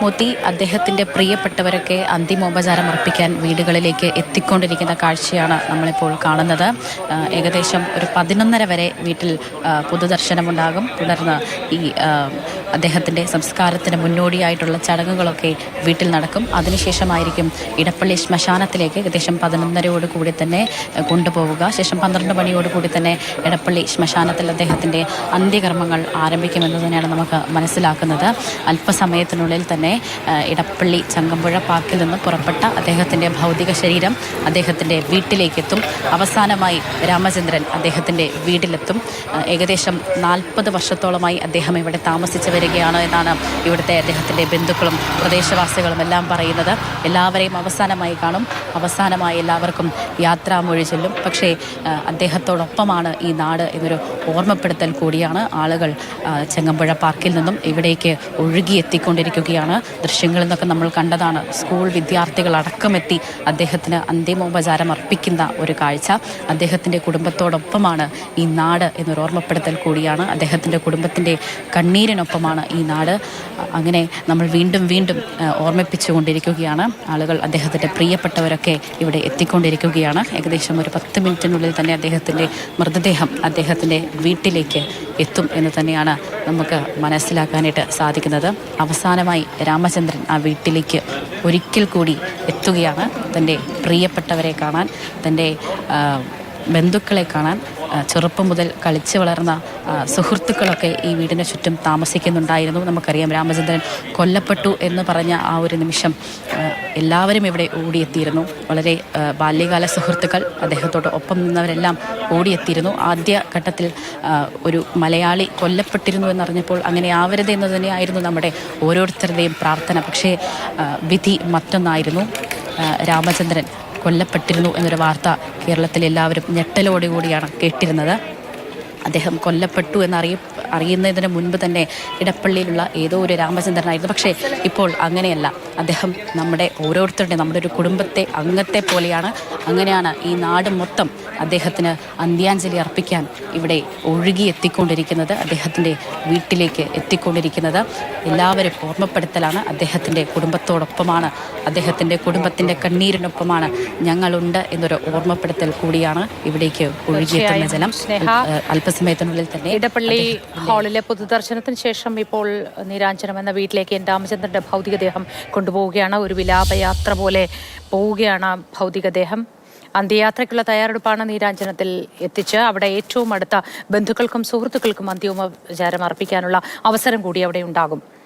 മോത്തി അദ്ദേഹത്തിൻ്റെ പ്രിയപ്പെട്ടവരൊക്കെ അന്തിമോപചാരം അർപ്പിക്കാൻ വീടുകളിലേക്ക് എത്തിക്കൊണ്ടിരിക്കുന്ന കാഴ്ചയാണ് നമ്മളിപ്പോൾ കാണുന്നത്. ഏകദേശം ഒരു 11:30 വരെ വീട്ടിൽ പൊതുദർശനമുണ്ടാകും. തുടർന്ന് ഈ അദ്ദേഹത്തിൻ്റെ സംസ്കാരത്തിന് മുന്നോടിയായിട്ടുള്ള ചടങ്ങുകളൊക്കെ വീട്ടിൽ നടക്കും. അതിനുശേഷമായിരിക്കും ഇടപ്പള്ളി ശ്മശാനത്തിലേക്ക് ഏകദേശം 11:30 കൂടി തന്നെ കൊണ്ടുപോവുക. ശേഷം 12 മണിയോടുകൂടി തന്നെ ഇടപ്പള്ളി ശ്മശാനത്തിൽ അദ്ദേഹത്തിൻ്റെ അന്ത്യകർമ്മങ്ങൾ ആരംഭിക്കുമെന്ന് തന്നെയാണ് നമുക്ക് മനസ്സിലാക്കുന്നത്. അല്പസമയത്തിനുള്ളിൽ തന്നെ ഇടപ്പള്ളി ചങ്ങമ്പുഴ പാർക്കിൽ നിന്ന് പുറപ്പെട്ട അദ്ദേഹത്തിൻ്റെ ഭൗതിക ശരീരം അദ്ദേഹത്തിൻ്റെ വീട്ടിലേക്കെത്തും. അവസാനമായി രാമചന്ദ്രൻ അദ്ദേഹത്തിൻ്റെ വീട്ടിലെത്തും. ഏകദേശം 40 വർഷത്തോളമായി അദ്ദേഹം ഇവിടെ താമസിച്ചു വരികയാണ് എന്നാണ് ഇവിടുത്തെ അദ്ദേഹത്തിൻ്റെ ബന്ധുക്കളും പ്രദേശവാസികളും എല്ലാം പറയുന്നത്. എല്ലാവരെയും അവസാനമായി കാണും, അവസാനമായി എല്ലാവർക്കും യാത്രാമൊഴി ചൊല്ലും. പക്ഷേ അദ്ദേഹത്തോടൊപ്പമാണ് ഈ നാട് എന്നൊരു ഓർമ്മപ്പെടുത്തൽ കൂടിയാണ്. ആളുകൾ ചങ്ങമ്പുഴ പാർക്കിൽ നിന്നും ഇവിടേക്ക് ഒഴുകിയെത്തിക്കൊണ്ടിരിക്കുകയാണ്. ദൃശ്യങ്ങളിൽ നിന്നൊക്കെ നമ്മൾ കണ്ടതാണ്. സ്കൂൾ വിദ്യാർത്ഥികൾ അടക്കമെത്തി അദ്ദേഹത്തിന് അന്തിമോപചാരം അർപ്പിക്കുന്ന ഒരു കാഴ്ച. അദ്ദേഹത്തിൻ്റെ കുടുംബത്തോടൊപ്പമാണ് ഈ നാട് എന്നൊരു ഓർമ്മപ്പെടുത്തൽ കൂടിയാണ്. അദ്ദേഹത്തിൻ്റെ കുടുംബത്തിൻ്റെ കണ്ണീരിനൊപ്പമാണ് ഈ നാട്. അങ്ങനെ നമ്മൾ വീണ്ടും വീണ്ടും ഓർമ്മിപ്പിച്ചുകൊണ്ടിരിക്കുകയാണ്. ആളുകൾ അദ്ദേഹത്തിൻ്റെ പ്രിയപ്പെട്ടവരൊക്കെ ഇവിടെ എത്തിക്കൊണ്ടിരിക്കുകയാണ്. ഏകദേശം ഒരു 10 മിനിറ്റിനുള്ളിൽ തന്നെ അദ്ദേഹത്തിൻ്റെ മൃതദേഹം അദ്ദേഹത്തിൻ്റെ വീട്ടിലേക്ക് എത്തും എന്ന് തന്നെയാണ് നമുക്ക് മനസ്സിലാക്കാനായിട്ട് സാധിക്കുന്നത്. അവസാനമായി രാമചന്ദ്രൻ ആ വീട്ടിലേക്ക് ഒരിക്കൽ കൂടി എത്തുകയാണ്. തൻ്റെ പ്രിയപ്പെട്ടവരെ കാണാൻ, തൻ്റെ ബന്ധുക്കളെ കാണാൻ. ചെറുപ്പം മുതൽ കളിച്ചു വളർന്ന സുഹൃത്തുക്കളൊക്കെ ഈ വീടിന് ചുറ്റും താമസിക്കുന്നുണ്ടായിരുന്നു. നമുക്കറിയാം, രാമചന്ദ്രൻ കൊല്ലപ്പെട്ടു എന്ന് പറഞ്ഞ ആ ഒരു നിമിഷം എല്ലാവരും ഇവിടെ ഓടിയെത്തിയിരുന്നു. വളരെ ബാല്യകാല സുഹൃത്തുക്കൾ, അദ്ദേഹത്തോട് ഒപ്പം നിന്നവരെല്ലാം ഓടിയെത്തിയിരുന്നു. ആദ്യ ഘട്ടത്തിൽ ഒരു മലയാളി കൊല്ലപ്പെട്ടിരുന്നു എന്നറിഞ്ഞപ്പോൾ അങ്ങനെ ആവരുത് എന്ന് തന്നെയായിരുന്നു നമ്മുടെ ഓരോരുത്തരുടെയും പ്രാർത്ഥന. പക്ഷേ വിധി മറ്റൊന്നായിരുന്നു. രാമചന്ദ്രൻ കൊല്ലപ്പെട്ടിരുന്നു എന്നൊരു വാർത്ത കേരളത്തിൽ എല്ലാവരും ഞെട്ടലോടുകൂടിയാണ് കേട്ടിരുന്നത്. അദ്ദേഹം കൊല്ലപ്പെട്ടു അറിയുന്നതിന് മുൻപ് തന്നെ ഇടപ്പള്ളിയിലുള്ള ഏതോ ഒരു രാമചന്ദ്രനായിരുന്നു. പക്ഷേ ഇപ്പോൾ അങ്ങനെയല്ല. അദ്ദേഹം നമ്മുടെ ഓരോരുത്തരുടെയും, നമ്മുടെ ഒരു കുടുംബത്തെ അംഗത്തെ പോലെയാണ്. അങ്ങനെയാണ് ഈ നാട് മൊത്തം അദ്ദേഹത്തിന് അന്ത്യാഞ്ജലി അർപ്പിക്കാൻ ഇവിടെ ഒഴുകി എത്തിക്കൊണ്ടിരിക്കുന്നത്, അദ്ദേഹത്തിൻ്റെ വീട്ടിലേക്ക് എത്തിക്കൊണ്ടിരിക്കുന്നത്. എല്ലാവരും ഓർമ്മപ്പെടുത്തലാണ്. അദ്ദേഹത്തിൻ്റെ കുടുംബത്തോടൊപ്പമാണ്, അദ്ദേഹത്തിൻ്റെ കുടുംബത്തിൻ്റെ കണ്ണീരിനൊപ്പമാണ് ഞങ്ങളുണ്ട് എന്നൊരു ഓർമ്മപ്പെടുത്തൽ കൂടിയാണ് ഇവിടേക്ക് ഒഴുകിയെത്തുന്ന ജലം. അല്പസമയത്തിനുള്ളിൽ തന്നെ ഇടപ്പള്ളി ഹാളിലെ പൊതുദർശനത്തിന് ശേഷം ഇപ്പോൾ നീരാഞ്ജനം എന്ന വീട്ടിലേക്ക് എൻ രാമചന്ദ്രന്റെ ഭൗതികദേഹം കൊണ്ടുപോവുകയാണ്. ഒരു വിലാപയാത്ര പോലെ പോവുകയാണ് ഭൗതികദേഹം. അന്ത്യയാത്രയ്ക്കുള്ള തയ്യാറെടുപ്പാണ് നീരാഞ്ജനത്തിൽ എത്തിച്ച് അവിടെ ഏറ്റവും അടുത്ത ബന്ധുക്കൾക്കും സുഹൃത്തുക്കൾക്കും അന്തിമോപചാരം അർപ്പിക്കാനുള്ള അവസരം കൂടി അവിടെ ഉണ്ടാകും.